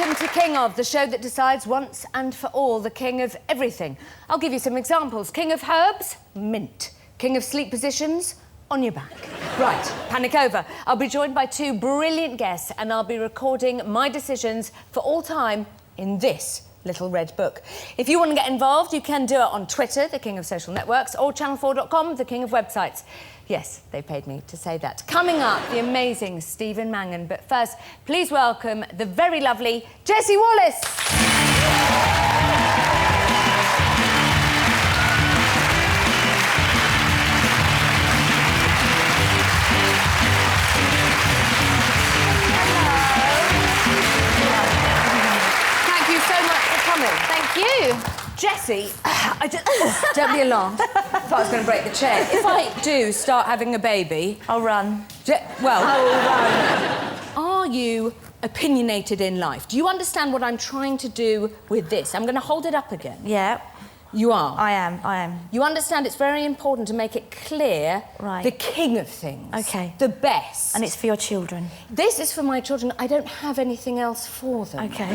Welcome to King of, the show that decides once and for all the king of everything. I'll give you some examples. King of herbs, mint. King of sleep positions, on your back. Right, panic over. I'll be joined by two brilliant guests and I'll be recording my decisions for all time in this little red book. If you want to get involved, you can do it on Twitter, the king of social networks, or channel4.com, the king of websites. Yes, they paid me to say that. Coming up, the amazing Stephen Mangan. But first, please welcome the very lovely Jessie Wallace. Thank you so much for coming. Thank you. Jessie, don't be alarmed. I thought I was going to break the chair. If I do start having a baby... I'll run. Are you opinionated in life? Do you understand what I'm trying to do with this? I'm going to hold it up again. Yeah. You are? I am. You understand it's very important to make it clear... Right. The king of things. OK. The best. And it's for your children. This is for my children. I don't have anything else for them. OK.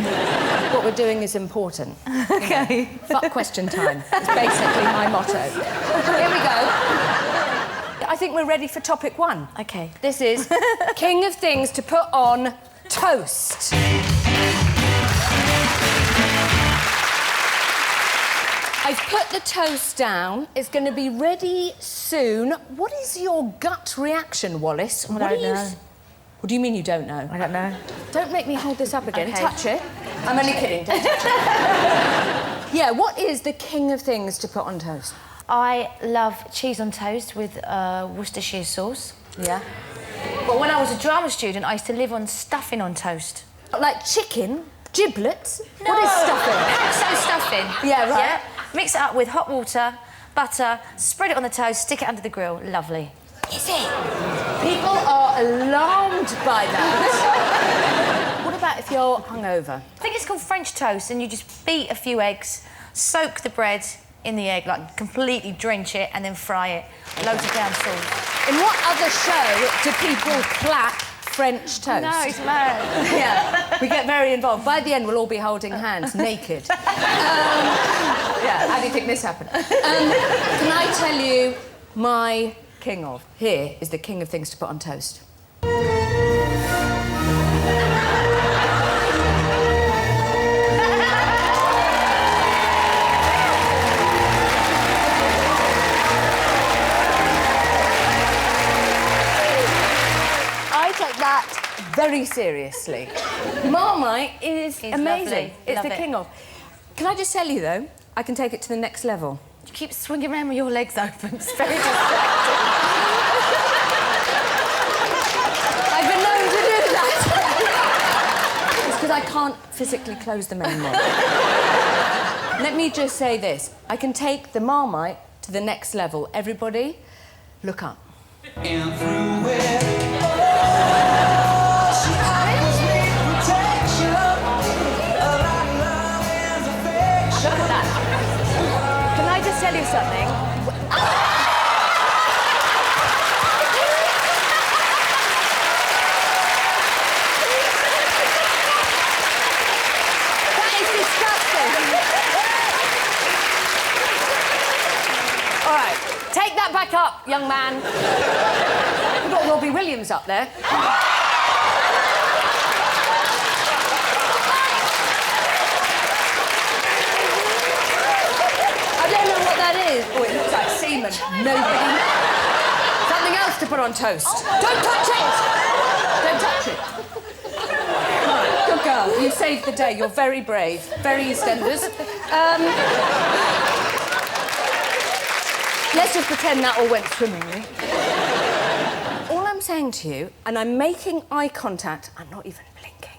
What we're doing is important. OK. Fuck question time. It's basically my motto. Here we go. I think we're ready for topic one. OK. This is king of things to put on toast. I've put the toast down. It's going to be ready soon. What is your gut reaction, Wallace? I don't know. What do you mean you don't know? I don't know. Don't make me hold this up again. Okay. Touch it. I'm only kidding. Don't touch it. Yeah, what is the king of things to put on toast? I love cheese on toast with Worcestershire sauce. Yeah. But when I was a drama student, I used to live on stuffing on toast. Like chicken? Giblets? No. What is stuffing? Paxo stuffing. Yeah, right. Yeah. Mix it up with hot water, butter, spread it on the toast, stick it under the grill. Lovely. Is it? People are alarmed by that. What about if you're hungover? I think it's called French toast, and you just beat a few eggs, soak the bread in the egg, like completely drench it, and then fry it. Loads of down sauce. In what other show do people clap French toast? No, it's mad. Yeah, we get very involved. By the end, we'll all be holding hands, naked. Yeah, how do you think this happened? Can I tell you my king of? Here is the king of things to put on toast. I take that very seriously. Marmite is amazing. Lovely. It's Love the it. king of. Can I just tell you, though, I can take it to the next level. You keep swinging around with your legs open. It's very distracting. I've been known to do that. It's because I can't physically close them anymore. Let me just say this. I can take the Marmite to the next level. Everybody, look up. And through it, she offers me protection. A lot of love and affection. Look at that. Can I just tell you something? That is disgusting. All right, take that back up, young man. We've got Robbie Williams up there. I don't know what that is. Oh, it looks like semen. Nobody. Something else to put on toast. Don't touch it! Don't touch it. Right, good girl. You saved the day. You're very brave. Very EastEnders. Let's just pretend that all went swimmingly. All I'm saying to you, and I'm making eye contact, I'm not even blinking.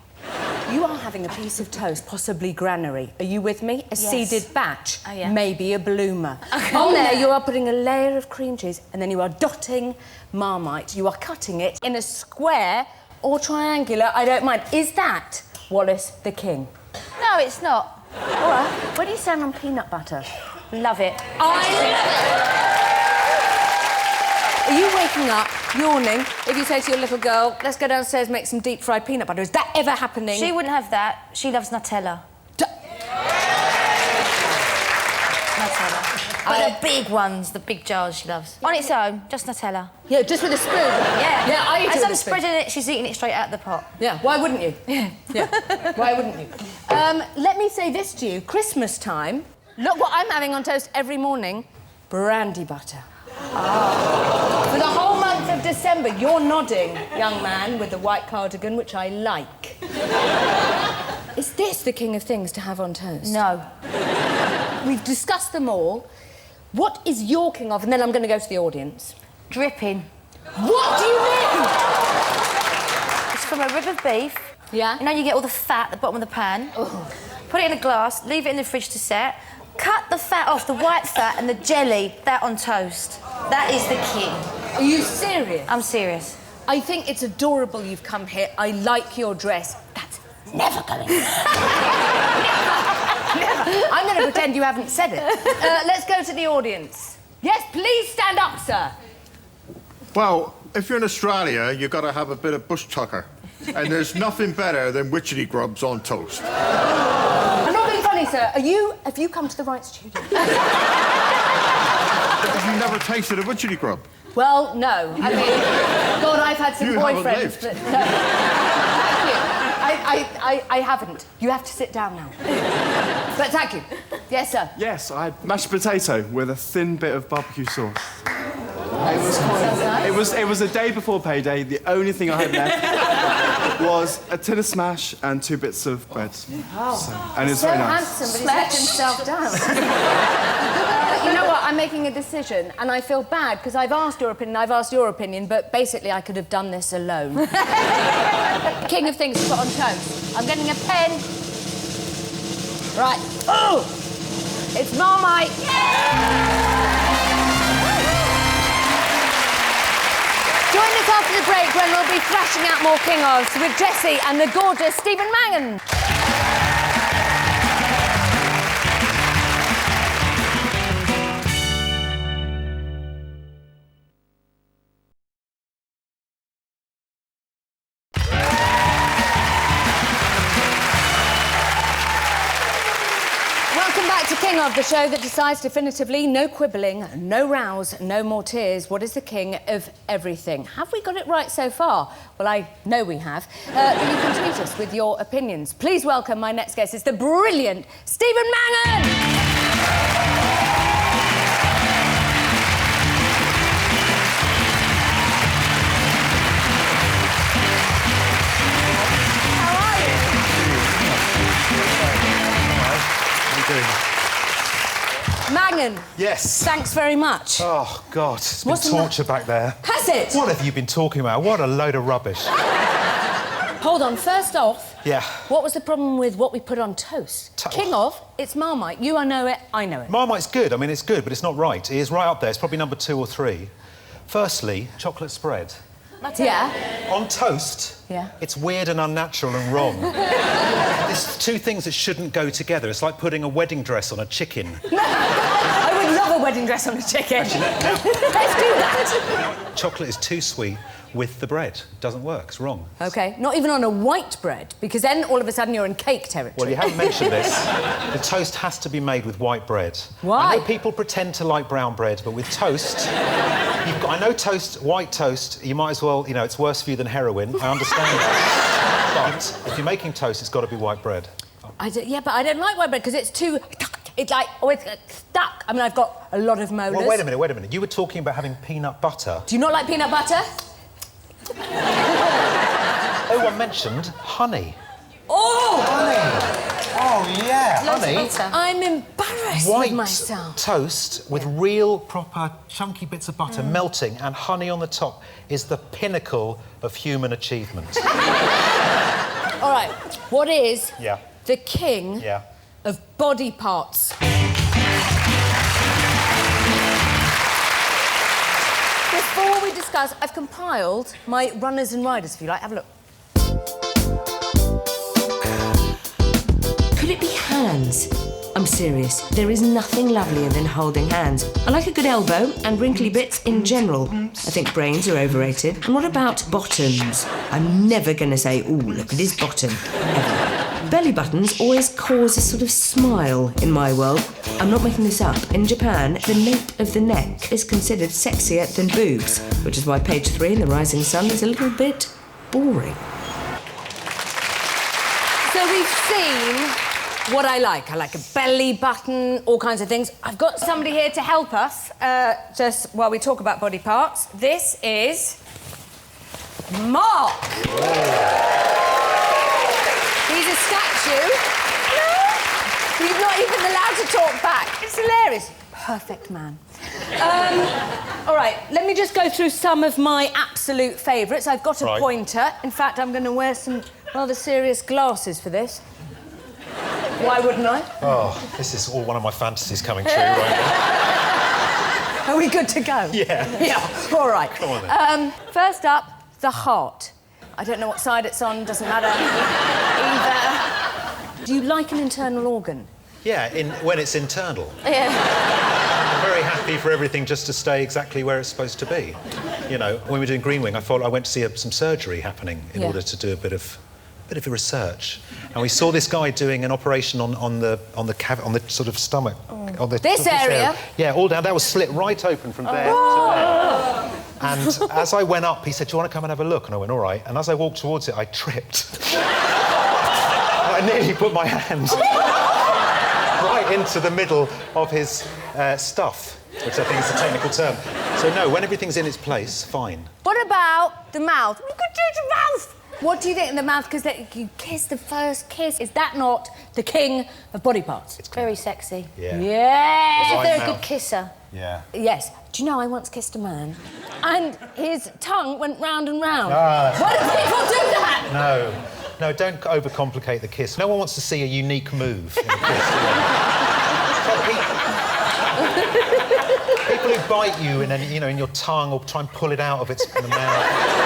You are having a piece of toast, possibly granary. Are you with me? A seeded batch, Oh, yeah. maybe a bloomer. On there, you are putting a layer of cream cheese, and then you are dotting Marmite. You are cutting it in a square or triangular, I don't mind. Is that, Wallace, the king? No, it's not. All right. Where do you stand on peanut butter? Love it. I love it. Are you waking up yawning if you say to your little girl, let's go downstairs and make some deep-fried peanut butter. Is that ever happening? She wouldn't have that. She loves Nutella. Nutella. But the big ones, the big jars she loves. On its own, just Nutella. Yeah, just with a spoon. Yeah. Yeah, I eat it As with I'm a spoon. spreading it, she's eating it straight out of the pot. Yeah, why wouldn't you? Yeah, why wouldn't you? Let me say this to you. Christmas time, look what I'm having on toast every morning. Brandy butter. Oh. For the whole month of December, you're nodding, young man with the white cardigan, which I like. Is this the king of things to have on toast? No. We've discussed them all. What is your king of? And then I'm going to go to the audience. Dripping. What do you mean? It's from a rib of beef. Yeah? You know, you get all the fat at the bottom of the pan. Oh. Put it in a glass, leave it in the fridge to set. Cut the fat off, the white fat and the jelly, that on toast. That is the king. Are you serious? I'm serious. I think it's adorable you've come here. I like your dress. That's never going to Never. I'm going to pretend you haven't said it. Let's go to the audience. Yes, please stand up, sir. Well, if you're in Australia, you've got to have a bit of bush tucker. And there's nothing better than witchery grubs on toast. I'm not being funny, sir. Have you come to the right studio? Have you never tasted a witchery grub? Well, no. I mean, God, I've had some You haven't boyfriends, lived. but... Thank you. I haven't. You have to sit down now. But thank you. Yes, sir. Yes, I had mashed potato with a thin bit of barbecue sauce. It was a day before payday. The only thing I had left was a tin of smash and 2 bits of bread. Oh. And it's So very nice. handsome, but he's let himself down. You know what? I'm making a decision, and I feel bad because I've asked your opinion, I've asked your opinion, but basically I could have done this alone. King of things to put on toast. I'm getting a pen. Right. Oh! It's Marmite. Join us after the break when we'll be thrashing out more King ofs with Jessie and the gorgeous Stephen Mangan. Welcome back to King of, the show that decides definitively no quibbling, no rows, no more tears. What is the king of everything? Have we got it right so far? Well, I know we have. But you can tweet us with your opinions. Please welcome my next guest. It's the brilliant Stephen Mangan! Mangan. Yes. Thanks very much. Oh, God, it's been What's the torture back there. Has it? What have you been talking about? What a load of rubbish. Hold on, first off, Yeah. what was the problem with what we put on toast? King of, it's Marmite. You know it, I know it. Marmite's good. I mean, it's good, but it's not right. It is right up there. It's probably number 2 or 3. Firstly, chocolate spread. Yeah. On toast, Yeah. it's weird and unnatural and wrong. There's 2 things that shouldn't go together. It's like putting a wedding dress on a chicken. I would love a wedding dress on a chicken. Let's do that. Chocolate is too sweet with the bread. Doesn't work. It's wrong. OK, not even on a white bread, because then all of a sudden you're in cake territory. Well, you haven't mentioned this. The toast has to be made with white bread. Why? I know people pretend to like brown bread, but with toast, I know toast, white toast, you might as well, you know, it's worse for you than heroin. I understand that. But if you're making toast, it's got to be white bread. Yeah, but I don't like white bread because it's too... It's like, oh, it's stuck. I mean, I've got a lot of molars. Well, wait a minute. You were talking about having peanut butter. Do you not like peanut butter? Oh, I mentioned honey. Oh! Oh, yeah, honey. I'm embarrassed White with myself. toast with real, proper, chunky bits of butter melting and honey on the top is the pinnacle of human achievement. All right, what is Yeah. the king Yeah. of body parts? Before we discuss, I've compiled my runners and riders, if you like. Have a look. Could it be hands? I'm serious. There is nothing lovelier than holding hands. I like a good elbow and wrinkly bits in general. I think brains are overrated. And what about bottoms? I'm never going to say, ooh, look at his bottom. Ever. Belly buttons always cause a sort of smile in my world. I'm not making this up. In Japan, the nape of the neck is considered sexier than boobs, which is why page 3 in The Rising Sun is a little bit boring. So we've seen what I like. I like a belly button, all kinds of things. I've got somebody here to help us, just while we talk about body parts. This is Mark. He's a statue. He's not even allowed to talk back. It's hilarious. Perfect man. All right, let me just go through some of my absolute favourites. I've got a pointer. In fact, I'm going to wear some rather serious glasses for this. Why wouldn't I? Oh, this is all one of my fantasies coming true right now. Are we good to go? Yeah. Yeah, all right. Come on then. First up, the heart. I don't know what side it's on, doesn't matter either. Do you like an internal organ? Yeah, when it's internal. Yeah. I'm very happy for everything just to stay exactly where it's supposed to be. You know, when we were doing Green Wing, I thought I went to see some surgery happening in order to do a bit of research, and we saw this guy doing an operation on the sort of stomach. On the, this area? Yeah, all down. That was slit right open from there to there. And as I went up, he said, "Do you want to come and have a look?" And I went, "All right." And as I walked towards it, I tripped. I nearly put my hand right into the middle of his stuff, which I think is a technical term. So no, when everything's in its place, fine. What about the mouth? We could do the mouth! What do you think in the mouth? Because you kiss the first kiss. Is that not the king of body parts? It's very sexy. Yeah. Yes! He's a very good kisser. Yeah. Yes. Do you know, I once kissed a man and his tongue went round and round. Ah, Why do people do that? No, don't overcomplicate the kiss. No one wants to see a unique move in a kiss, do they? People who bite you in your tongue or try and pull it out of its mouth.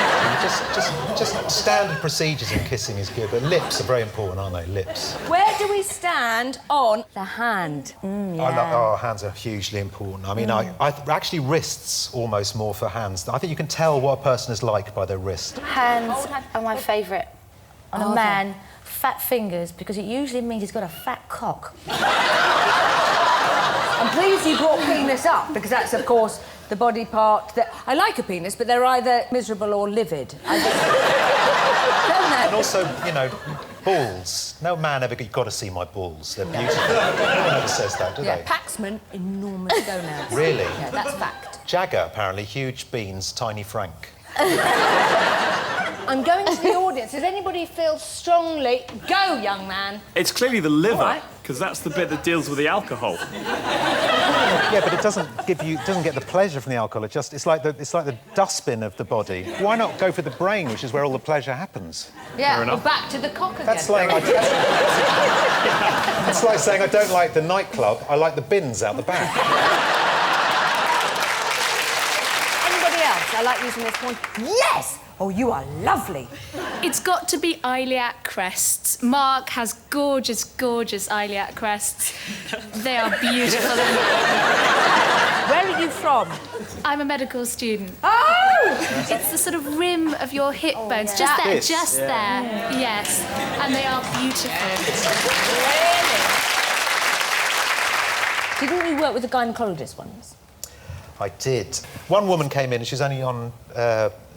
Just standard procedures in kissing is good, but lips are very important, aren't they? Lips. Where do we stand on the hand? Hands are hugely important. I mean, I actually wrists almost more for hands. I think you can tell what a person is like by their wrist. Hands are my favourite. On a man, fat fingers, because it usually means he's got a fat cock. I'm pleased you brought penis up, because that's, of course, the body part that... I like a penis, but they're either miserable or livid. Don't they? And also, balls. No man ever... You've got to see my balls. They're beautiful. No one ever says that, do they? Paxman, enormous gonads. Really? Yeah, that's fact. Jagger, apparently, huge beans, tiny Frank. I'm going to the audience. Does anybody feel strongly... Go, young man. It's clearly the liver, because that's the bit that deals with the alcohol. Yeah, but it doesn't get the pleasure from the alcohol. It's like the dustbin of the body. Why not go for the brain, which is where all the pleasure happens? Yeah, well, back to the cock again. That's like it's like saying I don't like the nightclub. I like the bins out the back. Anybody else? I like using this one. Yes! Oh, you are lovely. It's got to be iliac crests. Mark has gorgeous, gorgeous iliac crests. They are beautiful. Where are you from? I'm a medical student. Oh! It's the sort of rim of your hip bones. Yeah. Just there. Yes. And they are beautiful. Really? Didn't you work with a gynaecologist once? I did. One woman came in and she was only on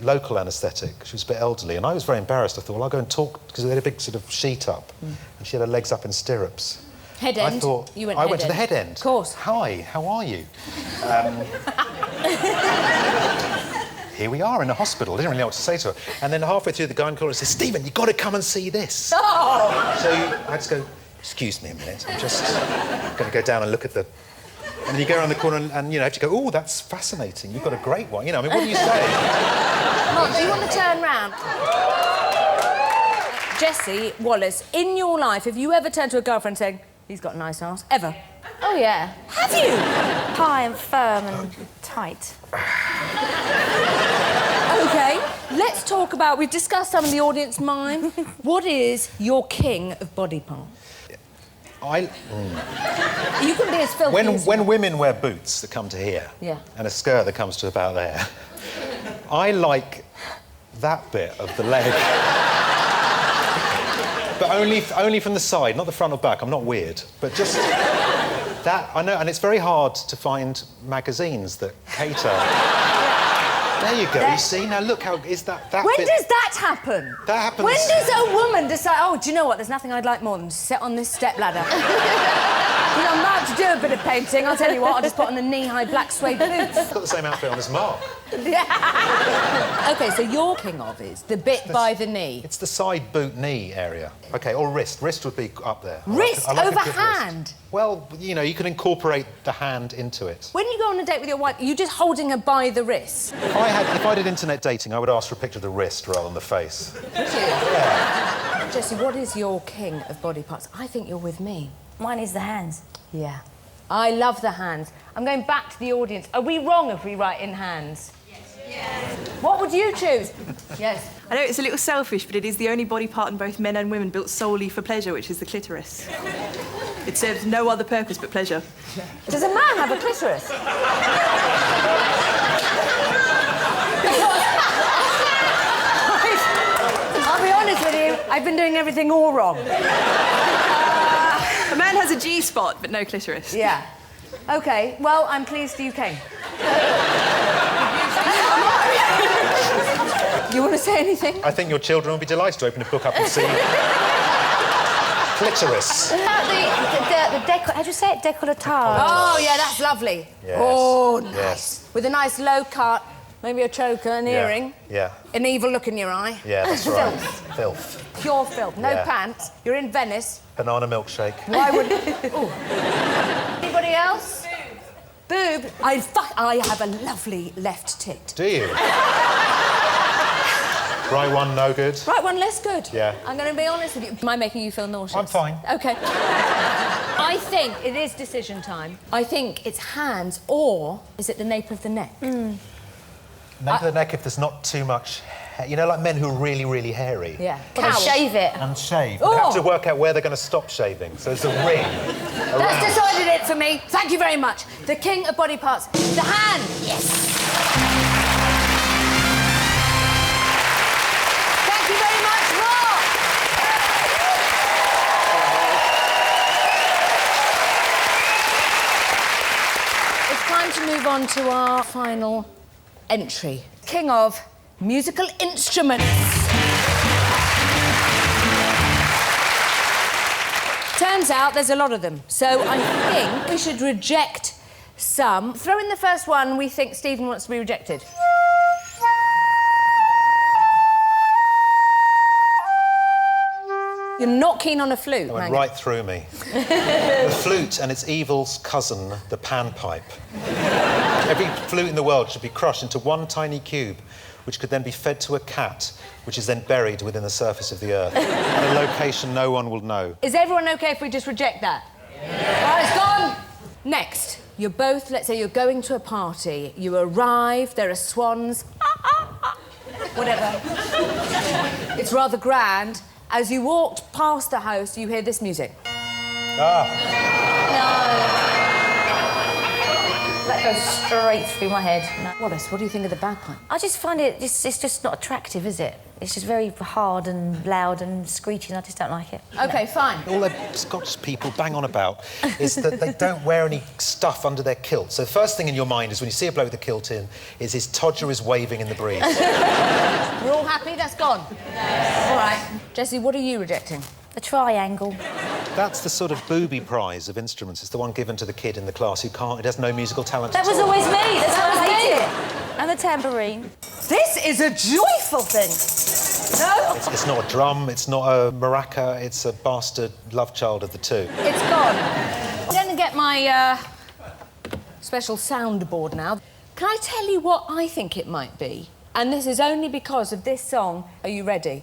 local anaesthetic. She was a bit elderly, and I was very embarrassed. I thought, well, I'll go and talk, because they had a big sort of sheet up, and she had her legs up in stirrups. Head end? I thought... I went to the head end. Of course. Hi, how are you? Here we are in a hospital. I didn't really know what to say to her. And then halfway through, the gynaecologist said, Stephen, you've got to come and see this. Oh! So I had to go, excuse me a minute, I'm just going to go down and look at the... And then you go around the corner and you have to go, oh, that's fascinating. You've got a great one. What do you say? Mark, do you want to turn round? Jessie Wallace, in your life, have you ever turned to a girlfriend saying, he's got a nice arse? Ever? Oh, yeah. Have you? High and firm and tight. OK, let's talk about... We've discussed some of the audience mind. What is your king of body parts? You can be as filthy as When women wear boots that come to here, Yeah. and a skirt that comes to about there, I like that bit of the leg. But only from the side, not the front or back. I'm not weird, but just that. I know, and it's very hard to find magazines that cater. There you go. You see now. Look how is that. When bit, does that happen? That happens. When does a woman decide, oh, do you know what, there's nothing I'd like more than to sit on this stepladder? You know, I'm about to do a bit of painting. I'll tell you what, I'll just put on the knee-high black suede boots. Got the same outfit on as Mark. OK, so your king of is the bit by the knee. It's the side boot knee area. OK, or wrist. Wrist would be up there. Wrist I like a over good hand? Wrist. Well, you know, you can incorporate the hand into it. When you go on a date with your wife, you're just holding her by the wrist. If I did internet dating, I would ask for a picture of the wrist rather than the face. Would you? Yeah. Jessie, what is your king of body parts? I think you're with me. Mine is the hands. Yeah. I love the hands. I'm going back to the audience. Are we wrong if we write in hands? Yes. What would you choose? Yes. I know it's a little selfish, but it is the only body part in both men and women built solely for pleasure, which is the clitoris. It serves no other purpose but pleasure. Does a man have a clitoris? I'll be honest with you, I've been doing everything all wrong. A man has a G-spot, but no clitoris. Yeah. OK, well, I'm pleased you came. You want to say anything? I think your children will be delighted to open a book up and see clitoris. The how do you say it? Décolletage. Oh, yeah, that's lovely. Yes. Oh, nice. Yes. With a nice low cut, maybe a choker, an earring. Yeah. An evil look in your eye. Yeah, that's right. Filth. Pure filth. No Yeah. pants. You're in Venice. Banana milkshake. Why would... Ooh. Anybody else? Boob. I have a lovely left tit. Do you? Right one, no good. Right one, less good. Yeah. I'm going to be honest with you. Am I making you feel nauseous? I'm fine. OK. I think it is decision time. I think it's hands, or is it the nape of the neck? Nape of the neck if there's not too much hair. You know, like men who are really, really hairy. Yeah. Can I shave it? And shave. Oh. They have to work out where they're going to stop shaving. So there's a ring. That's decided it for me. Thank you very much. The king of body parts, the hand. Yes. Thank you very much, Mark. It's time to move on to our final entry. King of musical instruments. Turns out there's a lot of them, so I think we should reject some. Throw in the first one we think Stephen wants to be rejected. You're not keen on a flute, It went Mangan. right through me. The flute and its evil's cousin, the panpipe. Every flute in the world should be crushed into one tiny cube, which could then be fed to a cat, which is then buried within the surface of the earth, at a location no one will know. Is everyone OK if we just reject that? Yeah. Right, it's gone. Next, you're both, let's say you're going to a party. You arrive, there are swans. Whatever. It's rather grand. As you walked past the house, you hear this music. Ah. No. That goes straight through my head. No. Wallace, what do you think of the bagpipe? I just find it's just not attractive, is it? It's just very hard and loud and screeching. I just don't like it. OK, fine. All the Scottish people bang on about is that they don't wear any stuff under their kilt. So the first thing in your mind is when you see a bloke with a kilt in, is his todger is waving in the breeze. We're all happy? That's gone? All right. Jessie, what are you rejecting? The triangle. That's the sort of booby prize of instruments. It's the one given to the kid in the class who has no musical talent That at was all. always me. That's That what I was hated. me. And the tambourine. This is a joyful thing. No? It's not a drum, it's not a maraca, it's a bastard love child of the two. It's gone. I'm going to get my special soundboard now. Can I tell you what I think it might be? And this is only because of this song. Are you ready?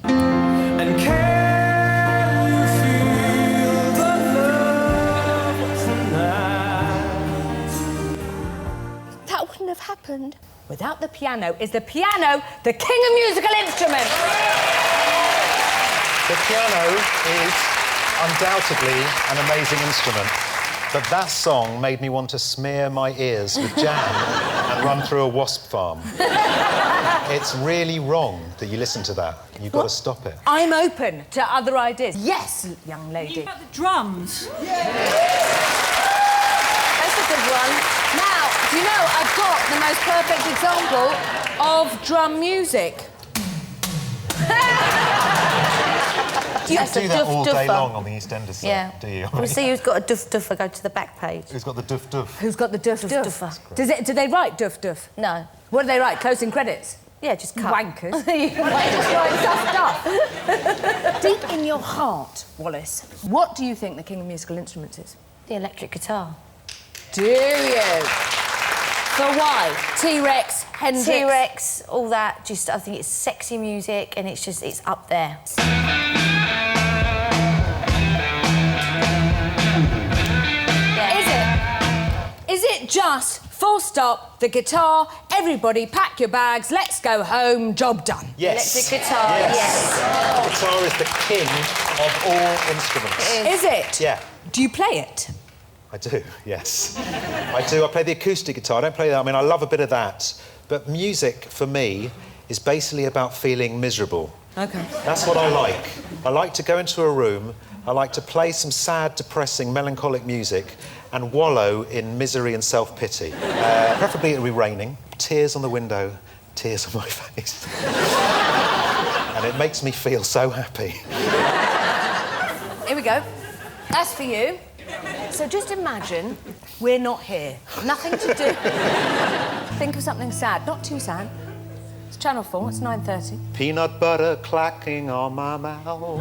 And can you feel the love tonight? That wouldn't have happened without the piano. Is the piano the king of musical instruments? The piano is undoubtedly an amazing instrument. But that song made me want to smear my ears with jam and run through a wasp farm. It's really wrong that you listen to that. You've got to stop it. I'm open to other ideas. Yes, young lady. What about the drums? That's a good one. Now, do you know, I've got the most perfect example of drum music. You That's do a that all day duffer. long on the EastEnders set, Yeah. do you? We'll see who's got a duffer, go to the back page. Who's got the duff? Who's got the duffer? Duffer. Do they write duff? No. What do they write? Closing credits? Yeah, just cut. Wankers. They just write stuff. Deep in your heart, Wallace, what do you think the king of musical instruments is? The electric guitar. Do you? For why? T-Rex, Hendrix... T-Rex, all that, just, I think it's sexy music and it's just, it's up there. Is it just, full stop, the guitar, everybody pack your bags, let's go home, job done? Yes. Electric guitar, yes. The guitar is the king of all instruments. Is it? Yeah. Do you play it? I do, yes. I do. I play the acoustic guitar. I don't play that. I mean, I love a bit of that. But music, for me, is basically about feeling miserable. OK. That's what I like. I like to go into a room, I like to play some sad, depressing, melancholic music and wallow in misery and self-pity. Preferably it'll be raining, tears on the window, tears on my face. And it makes me feel so happy. Here we go. That's for you. So just imagine we're not here. Nothing to do. Think of something sad. Not too sad. It's Channel 4. It's 9:30. Peanut butter clacking on my mouth.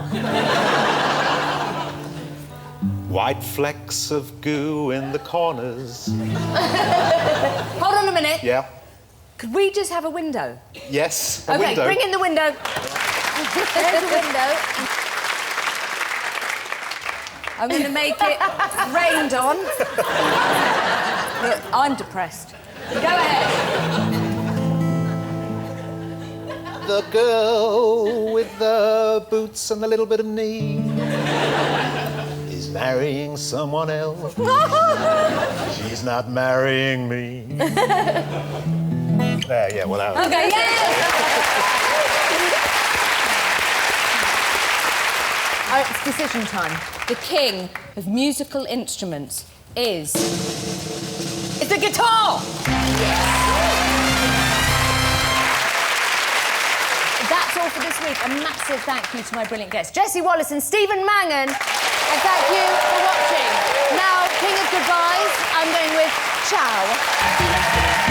White flecks of goo in the corners. Hold on a minute. Yeah. Could we just have a window? Yes, a OK, window. bring in the window. There's a window. I'm going to make it rained on. Look, I'm depressed. Go ahead. The girl with the boots and the little bit of knee is marrying someone else. She's not marrying me. Yeah, well, that was... OK, yeah! It's decision time. The king of musical instruments is... It's the guitar! That's all for this week. A massive thank you to my brilliant guests, Jessie Wallace and Stephen Mangan. And thank you for watching. Now, king of goodbyes, I'm going with ciao.